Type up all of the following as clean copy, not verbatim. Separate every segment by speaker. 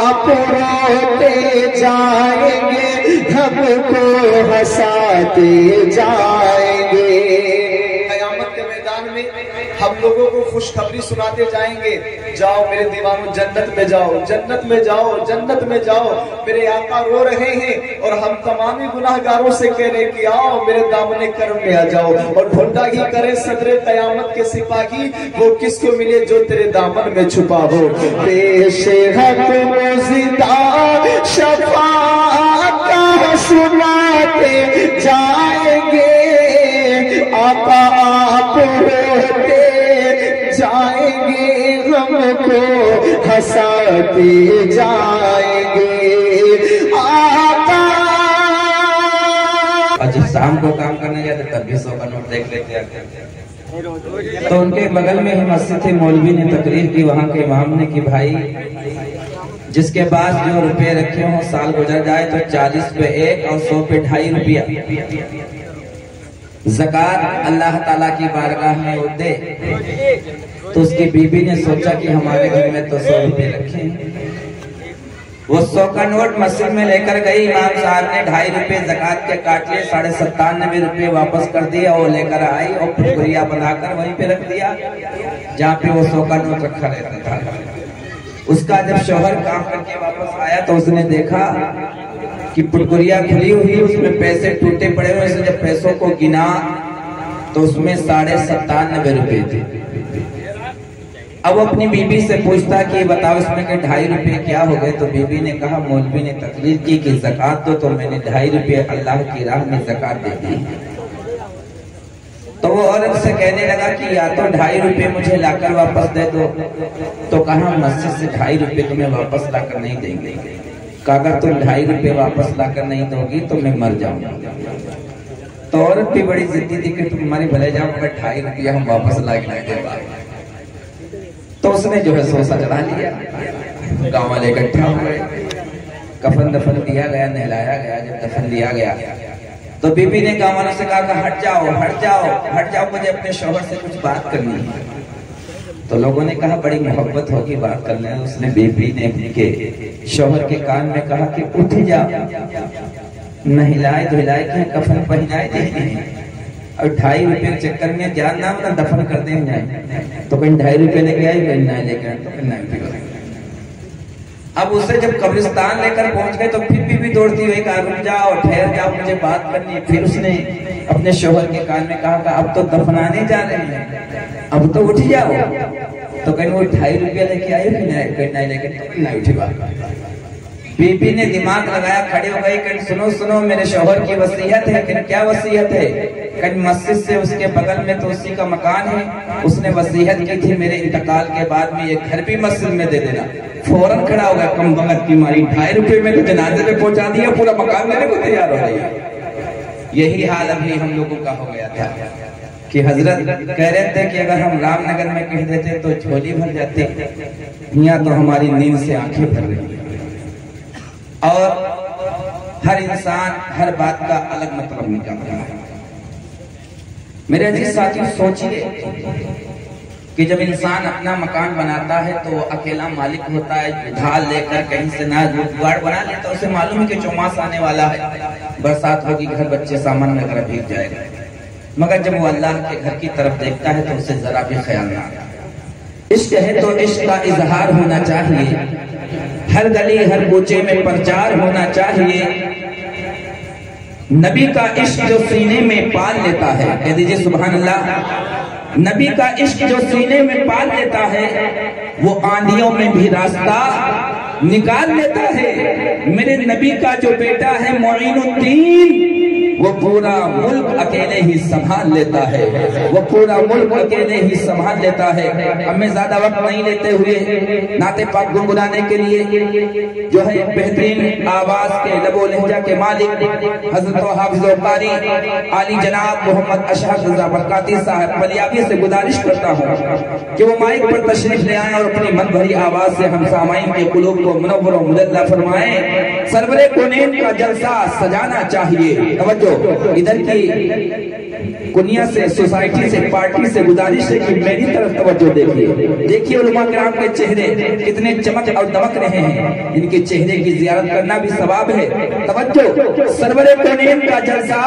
Speaker 1: आप रोते जाएंगे, हमको हंसाते जाएंगे। कयामत के मैदान में हम लोगों को खुशखबरी सुनाते जाएंगे, जाओ मेरे दीवानों जन्नत में जाओ, जन्नत में जाओ, जन्नत में जाओ। मेरे आका रो रहे हैं और हम तमामी गुनाहगारों से कह रहे कि आओ मेरे दामने कर्म में आ जाओ। और ढूंढा ही करे सदरे कयामत के सिपाही, वो किसको मिले जो तेरे दामन में छुपा हो। पेश हक मुज़िदा शफ़ाअत का सुनाते जाएंगे, आका आप रोते जाएंगे, हमको हंसाते जाएंगे। आका
Speaker 2: और जब शाम को काम करने जाते तब भी 100 का नोट देख लेते हैं। तो उनके बगल में ही मस्जिद थी, मौलवी ने तकरीर की, वहां के इमाम ने कि भाई जिसके पास जो रुपए रखे हों साल गुजर जाए तो 40 पे 1 और 100 पे 2.5 रुपया ज़कात अल्लाह ताला की बारगाह में वो दे। तो उसकी बीबी ने सोचा कि हमारे घर में तो 100 रुपए रखे हैं। वो 100 का नोट मस्जिद में लेकर गई, इमाम साहब ने 2.5 रुपए ज़कात के काट लिए, 97.5 रुपए वापस कर दिए और लेकर आई और फुकरिया बनाकर वहीं पे रख दिया जहाँ पे वो 100 का नोट रखा रहता था। उसका जब शौहर काम करके वापस आया तो उसने देखा कि पुटकुरिया खुली हुई, उसमें पैसे टूटे पड़े हुए। उसने जब पैसों को गिना तो उसमें 97.5 रुपए थे। अब वो अपनी बीबी से पूछता कि बताओ इसमें के 2.5 रुपए क्या हो गए। तो बीबी ने कहा मौलवी ने तकरीर की कि ज़कात दो, तो मैंने 2.5 रुपए अल्लाह की राह में ज़कात दे दी। तो वो औरत से कहने लगा कि या तो 2.5 रुपए मुझे लाकर वापस दे दो। तो कहा मस्जिद से 2.5 रुपए तुम्हें वापस लाकर नहीं देंगे। कहा अगर तुम 2.5 रुपए वापस लाकर नहीं दोगी तो मैं मर जाऊंगा। तो औरत भी बड़ी जिद्दी थी कि तुम हमारे भले जाओ, मगर 2.5 रुपया हम वापस ला के नहीं दे पाएंगे। तो उसने जो है सोसा चढ़ा लिया, गाँव वाले इकट्ठा हो गए, कफन दफन दिया गया, नहलाया गया। जब दफन दिया गया तो बीबी ने गाँव वालों से कहा हट जाओ, हट जाओ, हट जाओ, मुझे अपने शौहर से कुछ बात करनी है। तो लोगों ने कहा बड़ी मोहब्बत होगी बात करने। उसने बीबी ने अपने शौहर के कान में कहा कि उठ जा, नहलाए धुलाए के कफन पहनाए देंगे और 2.5 रुपए के चक्कर में जान ना होता दफन कर दें जाए। तो कहीं 2.5 रुपए लेके आए, कहीं नहीं लेके आए, तो कहीं नहीं। अब उसे जब कब्रिस्तान लेकर पहुंच गए तो फिर भी दौड़ती हुई कहा रुक जाओ, ठहर जाओ, मुझे बात करनी है। फिर उसने अपने शौहर के कान में कहा अब तो दफनाने जा रहे हैं, अब तो उठ जाओ। तो कहीं वो 2.5 रुपया लेके आए, कहीं नहीं लेके, तो नहीं उठी बात। बीबी ने दिमाग लगाया, खड़ी हो गई, कहीं सुनो सुनो मेरे शौहर की वसीयत है। कहीं क्या वसीयत है? कहीं मस्जिद से उसके बगल में तो उसी का मकान है, उसने वसीयत की थी मेरे इंतकाल के बाद में ये घर भी मस्जिद में दे देना। फौरन खड़ा हो गया, कम वक्त की मारी 2.5 रुपए में तो जनाजे में पहुंचा दिया, पूरा मकान देने को तैयार हो रही है। यही हाल अभी हम लोगों का हो गया था कि हजरत कह रहे थे कि अगर हम रामनगर में कह देते तो झोली भर जाते, यहाँ तो हमारी नींद से आंखें भर रही है। और हर इंसान हर बात का अलग मतलब निकाल रहा है। मेरे अजीज साथियों, सोचिए कि जब इंसान अपना मकान बनाता है तो वो अकेला मालिक होता है। ढाल लेकर कहीं से ना जुगाड़ बना लेता, उसे मालूम है कि चौमास आने वाला है, बरसात होगी, घर बच्चे सामान में घर भीग जाएगा। मगर जब वो अल्लाह के घर की तरफ देखता है तो उसे जरा भी ख्याल ना आता। इश्क है तो इश्क का इजहार होना चाहिए, हर गली हर कूचे में प्रचार होना चाहिए। नबी का इश्क जो सीने में पाल लेता है, कह दीजिए सुभान अल्लाह। नबी का इश्क जो सीने में पाल लेता है वो आंधियों में भी रास्ता निकाल लेता है। मेरे नबी का जो बेटा है मोइनुद्दीन, वो पूरा मुल्क अकेले ही संभाल लेता है, वो पूरा मुल्क अकेले ही संभाल लेता है। हमें ज्यादा वक्त नहीं लेते हुए नाते पाक गुनगुनाने के लिए जो है बेहतरीन आवाज के लबो लहजा के मालिक हजरत हाफिज कारी आली जनाब मोहम्मद अशहर रजा बरकाती साहब बलियाबी से गुजारिश करता हूँ कि वो माइक पर तशरीफ ले आए और अपनी मन भरी आवाज से हम सामाइन के कुलूब को मुनव्वर और मुदल्ला फरमाएं। सरवरे कोनेन का जलसा सजाना चाहिए। तवज्जो, इधर की कुनिया से, सोसाइटी से, पार्टी से गुजारिश है कि मेरी तरफ तवज्जो देखिए उलमा किराम के चेहरे कितने चमक और दमक रहे हैं। इनके चेहरे की जियारत करना भी सवाब है। तवज्जो, सरवरे कोनेन का जलसा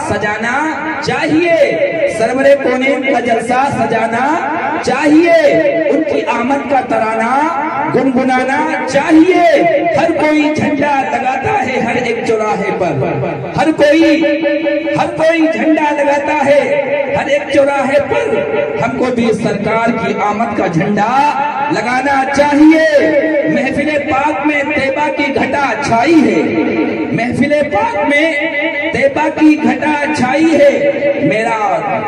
Speaker 2: सजाना चाहिए, सरवरे कोनेन का जलसा सजाना चाहिए, उनकी आमद का तराना गुनगुनाना चाहिए। हर कोई झंडा लगाता है हर एक चौराहे पर, हर कोई झंडा लगाता है हर एक चौराहे पर। हमको भी सरकार की आमद का झंडा लगाना चाहिए। महफिले पाक में तैबा की घटा छाई है, महफिले पाक में तैबा की घटा छाई है। मेरा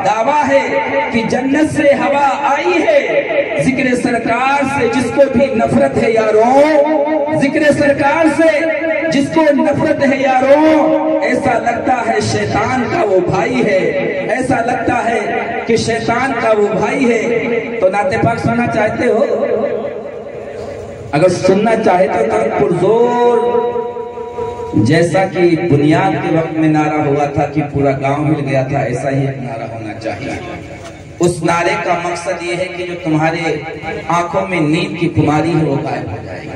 Speaker 2: दावा है कि जन्नत से हवा आई है। जिक्र सरकार से जिसको भी नफरत है यारों, जिक्र सरकार से जिसको नफरत है यारों, ऐसा लगता है शैतान का वो भाई है, ऐसा लगता है कि शैतान का वो भाई है। तो नाते पाक सुनना चाहते हो? अगर सुनना चाहते तो पुरजोर, जैसा कि बुनियाद के वक्त में नारा हुआ था कि पूरा गांव हिल गया था, ऐसा ही एक नारा होना चाहिए। उस नारे का मकसद ये है कि जो तुम्हारे आंखों में नींद की कुमारी है वो गायब हो जाएगी।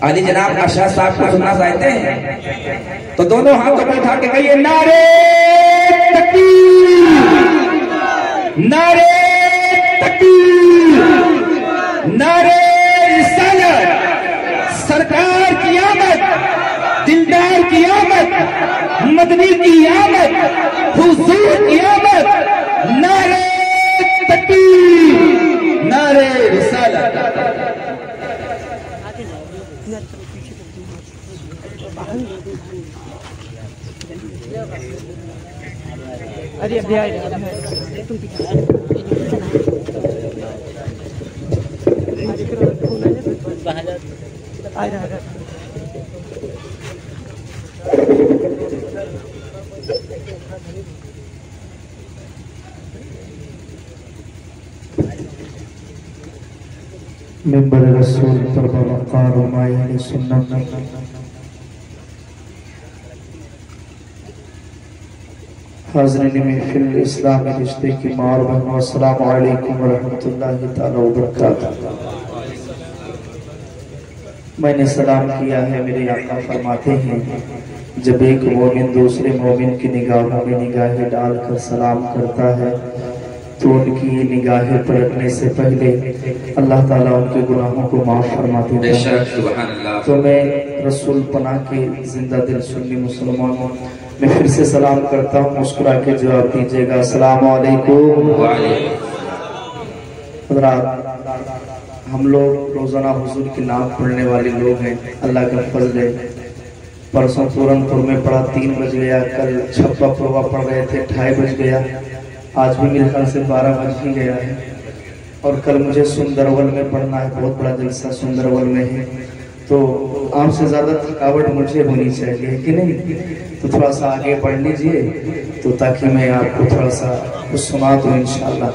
Speaker 2: अली जनाब अरशद साहब को सुनना चाहते हैं तो दोनों हाथों को उठा के कहिए नारे तकबीर, नारे तकबीर, नारे रिसालत, सरकार की आमद, दिलदार की आमद, मदनी की आमद, हुजूर की आमद, नारे तकबीर, नारे रिसालत।
Speaker 3: अरे अभी आ रहा
Speaker 1: मिंबर रसूल पर वक़ार मायने सुन्नत। हाज़रीन महफ़िल इस्लामी रिश्ते की मार बहनों, अस्सलामु अलैकुम व रहमतुल्लाहि तआला व बरकातहू। मैंने सलाम किया है, मेरे आका फरमाते हैं जब एक मोमिन दूसरे मोमिन की निगाहों में निगाहें डालकर सलाम करता है तो उनकी निगाहें पलटने से पहले अल्लाह ताला उनके गुनाहों को माफ फरमाते हैं। तो मैं रसूल पनाह के जिंदा दिल सुन्नी मुसलमानों मैं फिर से सलाम करता हूँ, मुस्कुरा के जवाब दीजिएगा अस्सलाम वालेकुम। हम लोग रोजाना हुजूर की नाम पढ़ने वाले लोग हैं, अल्लाह का फजल है। परसों पूरनपुर में पढ़ा 3 बज गया, कल छप्पा पुरवा पढ़ रहे थे 2:30 बज गया, आज भी मेरे ख्याल से 12 बज ही गया है। और कल मुझे सुंदरवल में पढ़ना है, बहुत बड़ा जलसा सुंदरवल में है, तो आपसे ज्यादा थकावट मुझे होनी चाहिए कि नहीं, तो थोड़ा सा आगे पढ़ लीजिए तो ताकि मैं आपको थोड़ा सा कुछ सुना दूँ इंशाअल्लाह।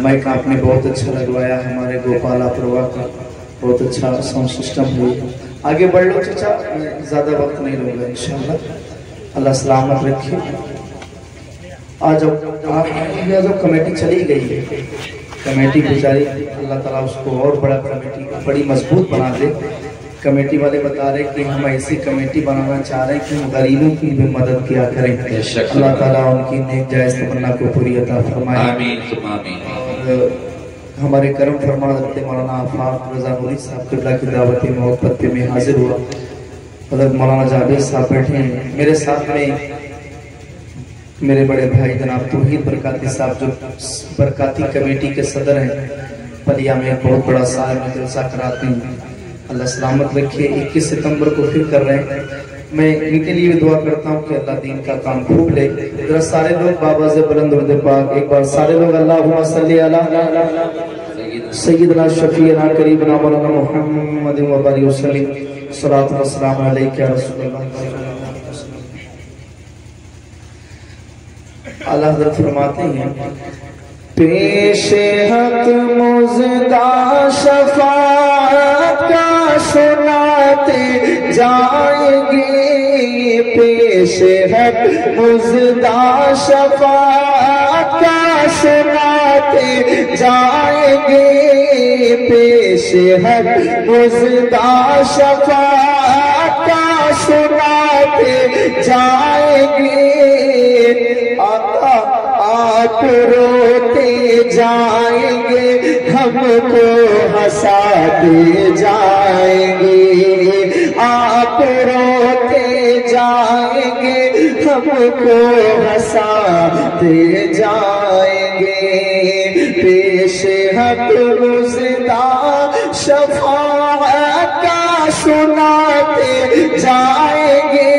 Speaker 1: माइक आपने बहुत अच्छा लगवाया, हमारे गोपाला प्रवा का बहुत अच्छा साउंड सिस्टम है। आगे बढ़ लो चाचा, ज्यादा वक्त नहीं लूंगा इंशाअल्लाह। अल्लाह सलामत रखिए। आज जो कमेटी चली गई है, कमेटी बेचारी अल्लाह ताला उसको और बड़ा कमेटी बड़ी मजबूत बना दे। कमेटी वाले बता रहे कि हम ऐसी कमेटी बनाना चाह रहे हैं कि हम गरीबों की भी मदद किया करें। अल्लाह ताला उनकी नेक जायज़ तमन्ना को पूरी अता फरमाए। आमीन। हमारे करम फरमा हज़रत मौलाना आफाक रज़ा नूरी साहब क़िबला की दावत मोहब्बत पे मैं हाजिर हुआ। हज़रत मौलाना जावेद साहब बैठे हैं मेरे साथ में, मेरे बड़े भाई जनाब तौहीद बरकाती साहब जो बरकाती कमेटी के सदर हैं, पलिया में बहुत बड़ा साल में जलसा कराते हैं, अल्लाह सलामत रखिए। 21 सितंबर को फिर कर रहे हैं, मैं इनके लिए दुआ करता हूँ कि अल्लाह दीन का काम खूब ले। जरा सारे लोग बाबा से बुलंद दुरूद पाक एक बार सारे लोग अल्लाहुम्मा सल्ली अला सय्यदना शफीना करीबना मौलाना मुहम्मद व बारिक वसल्लम सलात व सलाम अलैका या रसूलल्लाह। अल्लाह हज़रत फरमाते हैं पेशे हक मुज़दा शफाअत का सुनाते जाएंगे, पेश है मुजदा शफाअत का सुनाते जाएंगे, पेश है मुजदा शफाअत का सुनाते जाएंगे। आका आप रोते जाएंगे, हमको हंसाते जाएंगे, आप रोते जाएंगे, हमको हंसाते जाएंगे। पेश हक मुजदा शफाअत का सुनाते जाएंगे,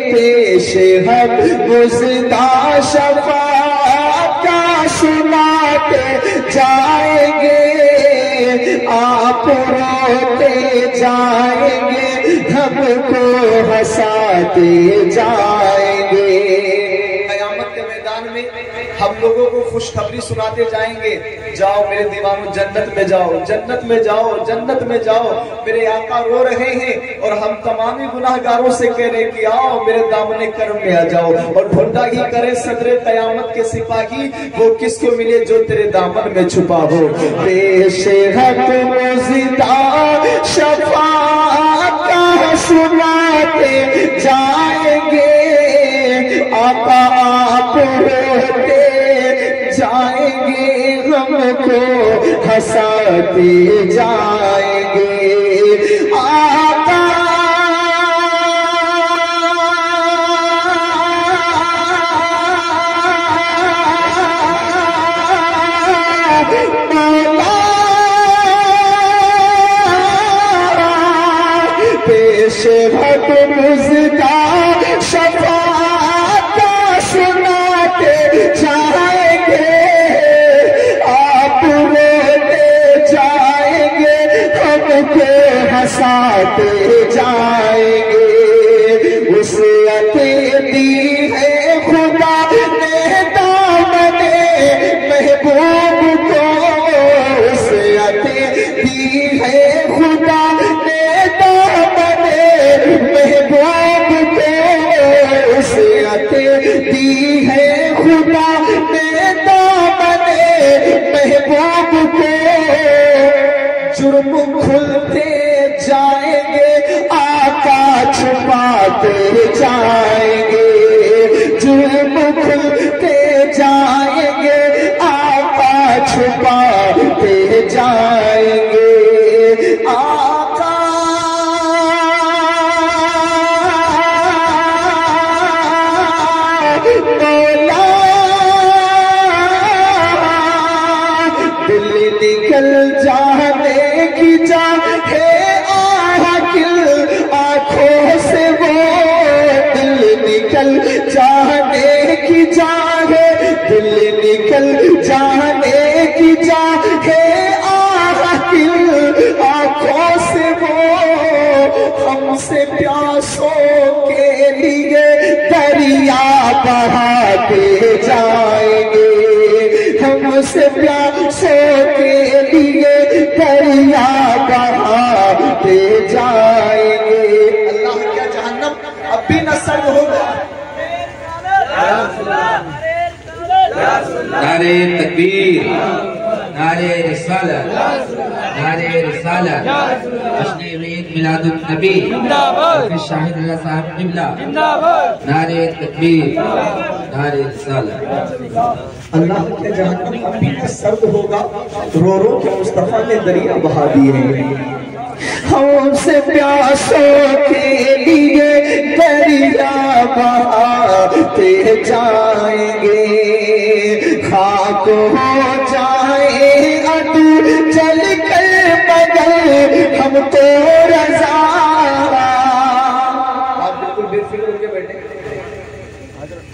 Speaker 1: पेश हक मुजदा शफाअत का सुनाते जाएंगे। आप रोते जाएंगे, हमको हंसाते जाएंगे। कयामत के मैदान में हम लोगों को खुशखबरी सुनाते जाएंगे, जाओ मेरे दीवानों जन्नत में जाओ, जन्नत में जाओ, जन्नत में जाओ। मेरे आका रो रहे हैं और हम तमामी गुनाहगारों से कह रहे कि आओ मेरे दामने करम में आ जाओ। और ढूंढा ही करे सदरे कयामत के सिपाही, वो किसको मिले जो तेरे दामन में छुपा हो। पेश हक मुजदा शफाअत का सुनाते जाएंगे, आका आप रोते जाएंगे, हमको हंसाते जाएंगे। आका मौला पेश हक मुजदा शफाअत का सुनाते जाएंगे, आप रोते जाएंगे, हमको हंसाते जाएंगे। वसीयतें दी है खुदा ने दामने महबूब को, वसीयतें दी है खुदा ने दामने महबूब को, वसीयतें दी है खुदा ने दामने महबूब को। जुर्म खुलते जाएंगे, आका छुपाते जाएंगे, जुर्म खुलते जाएंगे, आका छुपाते जाएंगे। आका मौला दिल निकल जाने की चाहे आकिल आंखों से वो, दिल निकल जाने की चाहे, दिल निकल जाने की चाहे आकिल आंखों से वो, हमसे प्यासों के लिए दरिया बहाते जाएंगे, हमसे प्यासों के लिए दरिया बहाते जाएंगे। अल्लाह क्या जहन्नम अब भी न सर्द होगा।
Speaker 2: नारे तकबीर, नारे रिसालत, नारे रिसालत, जश्न ईद मिलादुन नबी, शाहिद अल्लाह साहब क़िबला, नारे तकबीर, नारे रिसालत।
Speaker 1: अल्लाह के जहन्नम अब भी न सर्द होगा, रो रो के मुस्तफा ने दरिया बहा दिए हैं। हमसे प्यासों के लिए दरिया बहाते जाएंगे, खाक हो जाए अदू जल कर बदल हम तो रजा। आप बिल्कुल बेफिक्र होकर बैठे,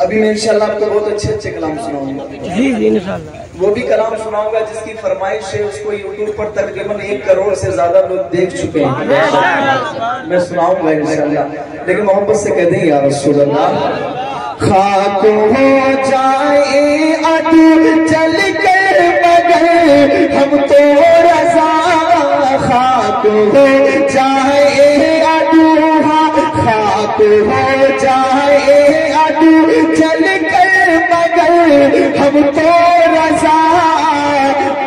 Speaker 1: अभी मैं इंशाल्लाह आपको बहुत अच्छे अच्छे कलाम सुनाऊंगा।
Speaker 3: जी जी इंशाल्लाह।
Speaker 1: वो भी कलाम सुनाऊंगा जिसकी फरमाइश है, उसको यूट्यूब पर तकरीबन 1 करोड़ से ज्यादा लोग देख चुके हैं। मैं सुनाऊंगा इंशाल्लाह, लेकिन मोहब्बत से कह दें या रसूल अल्लाह। खाक हो जाए अदू जल कर बदल हम तो रजा, खाक हो जाए अदू हो जाए अदू चल कर मगर हम तो रजा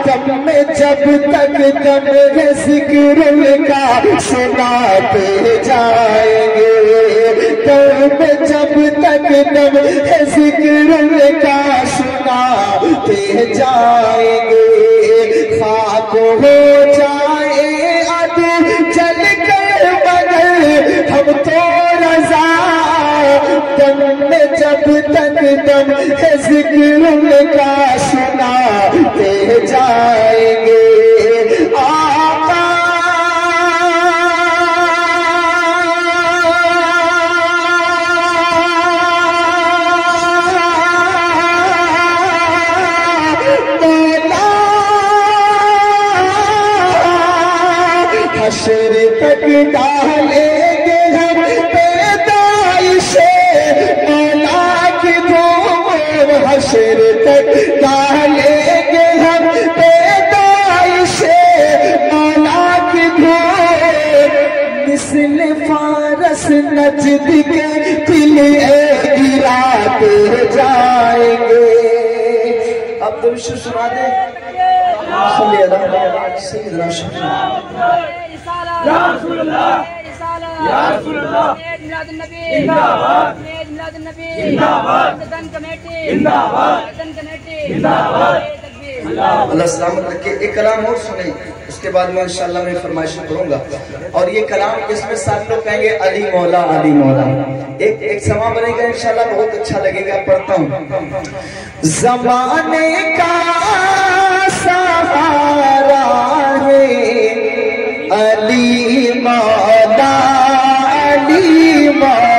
Speaker 1: दम में जब तक दम है जिक्र का सुनाते जाएंगे, दम में जब तक दम है जिक्र का सुनाते जाएंगे। खाक हो जाए अदू चल कर मगर हम तो रजा दम में जब तक दम है जिक्र का सुनाते जाएंगे। आका हशर तक डालेंगे हम पैदाइशे मौला की धूम, हशर तक डालेंगे हम पैदाइशे मौला की धूम। मिस्ल फारस नजद के किले गिराते जाएंगे। अब तो विश्व सुना दे अल्लाह सलामत रखे। एक कलाम और सुने, उसके बाद मैं इंशाअल्लाह मैं फरमाइश करूंगा। और ये कलाम इसमें सारे लोग कहेंगे अली मौला अली मौला। एक समा बनेगा इंशाअल्लाह, बहुत अच्छा लगेगा। पढ़ता हूँ। ज़माने का सहारा है अली मौला अली मौला।